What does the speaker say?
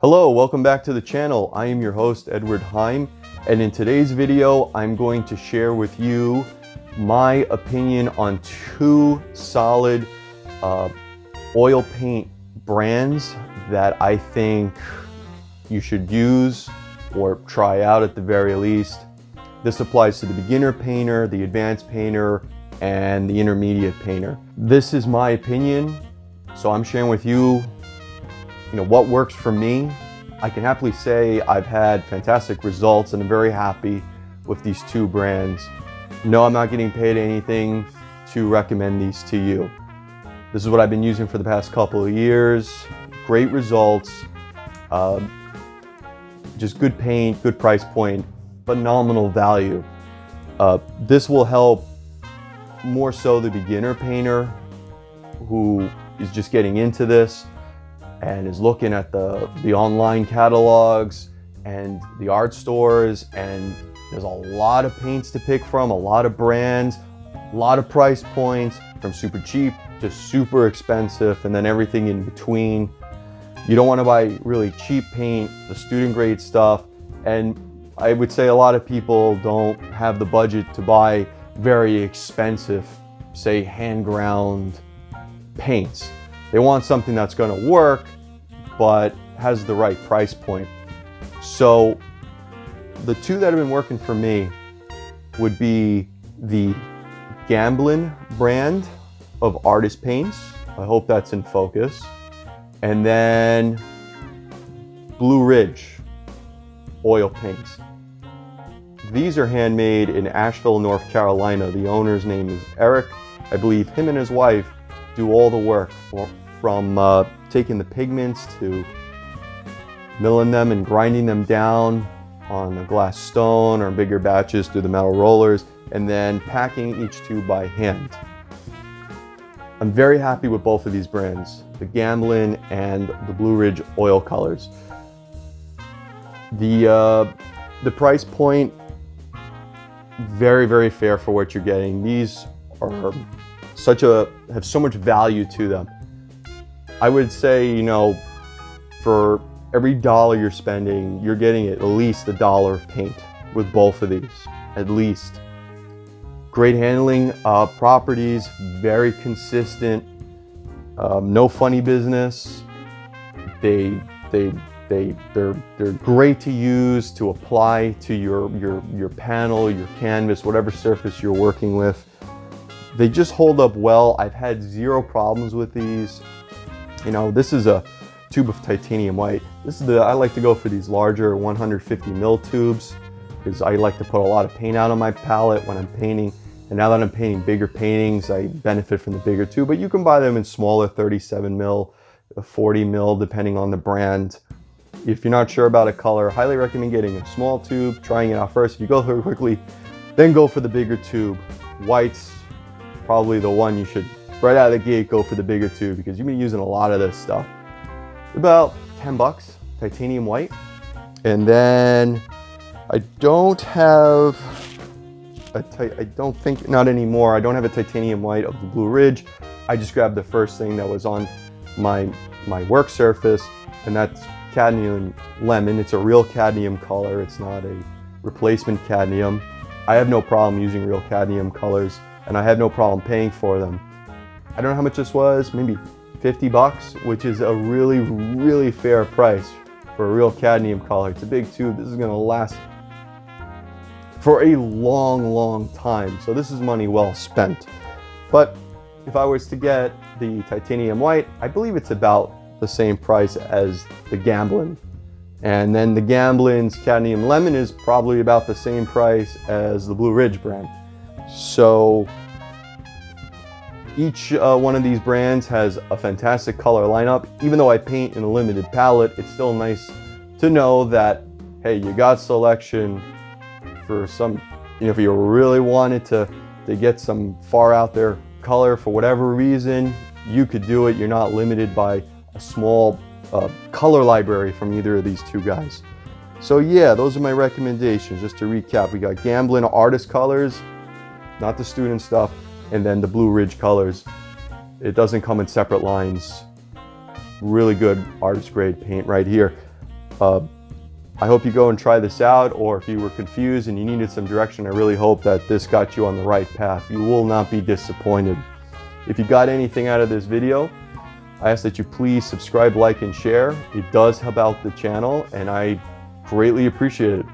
Hello, welcome back to the channel. I am your host, Edward Heim, and in today's video, I'm going to share with you my opinion on two solid oil paint brands that I think you should use or try out at the very least. This applies to the beginner painter, the advanced painter, and the intermediate painter. This is my opinion, so I'm sharing with you what works for me. I can happily say I've had fantastic results and I'm very happy with these two brands. No, I'm not getting paid anything to recommend these to you. This is what I've been using for the past couple of years. Great results, just good paint, good price point, phenomenal value. This will help more so the beginner painter who is just getting into this and is looking at the online catalogs and the art stores, and there's a lot of paints to pick from, a lot of brands, a lot of price points, from super cheap to super expensive, and then everything in between. You don't want to buy really cheap paint, the student grade stuff, and I would say a lot of people don't have the budget to buy very expensive, say hand ground paints. They want something that's going to work, but has the right price point. So the two that have been working for me would be the Gamblin brand of artist paints. I hope that's in focus. And then Blue Ridge oil paints. These are handmade in Asheville, North Carolina. The owner's name is Eric. I believe him and his wife do all the work from taking the pigments to milling them and grinding them down on a glass stone or bigger batches through the metal rollers, and then packing each tube by hand. I'm very happy with both of these brands, the Gamblin and the Blue Ridge oil colors. The price point, very, very fair for what you're getting. These are have so much value to them. I would say, for every dollar you're spending, you're getting at least $1 of paint with both of these, at least. Great handling properties, very consistent, no funny business. They're great to use to apply to your panel, your canvas, whatever surface you're working with. They just hold up well. I've had zero problems with these. This is a tube of titanium white. I like to go for these larger 150 mil tubes because I like to put a lot of paint out on my palette when I'm painting. And now that I'm painting bigger paintings, I benefit from the bigger tube, but you can buy them in smaller 37 mil, 40 mil, depending on the brand. If you're not sure about a color, I highly recommend getting a small tube, trying it out first. If you go through it quickly, then go for the bigger tube. White's probably the one you should, right out of the gate, go for the bigger tube because you've been using a lot of this stuff. About 10 bucks, titanium white. And then I don't have not anymore. I don't have a titanium white of the Blue Ridge. I just grabbed the first thing that was on my work surface, and that's cadmium lemon. It's a real cadmium color. It's not a replacement cadmium. I have no problem using real cadmium colors, and I have no problem paying for them. I don't know how much this was, maybe 50 bucks, which is a really, really fair price for a real cadmium color. It's a big tube. This is gonna last for a long, long time. So this is money well spent. But if I was to get the titanium white, I believe it's about the same price as the Gamblin. And then the Gamblin's cadmium lemon is probably about the same price as the Blue Ridge brand. So each one of these brands has a fantastic color lineup. Even though I paint in a limited palette, it's still nice to know that, hey, you got selection for some, if you really wanted to get some far out there color for whatever reason, you could do it. You're not limited by a small color library from either of these two guys. So yeah, those are my recommendations. Just to recap, we got Gamblin artist colors, not the student stuff, and then the Blue Ridge colors. It doesn't come in separate lines. Really good artist grade paint right here. I hope you go and try this out, or if you were confused and you needed some direction, I really hope that this got you on the right path. You will not be disappointed. If you got anything out of this video, I ask that you please subscribe, like, and share. It does help out the channel, and I greatly appreciate it.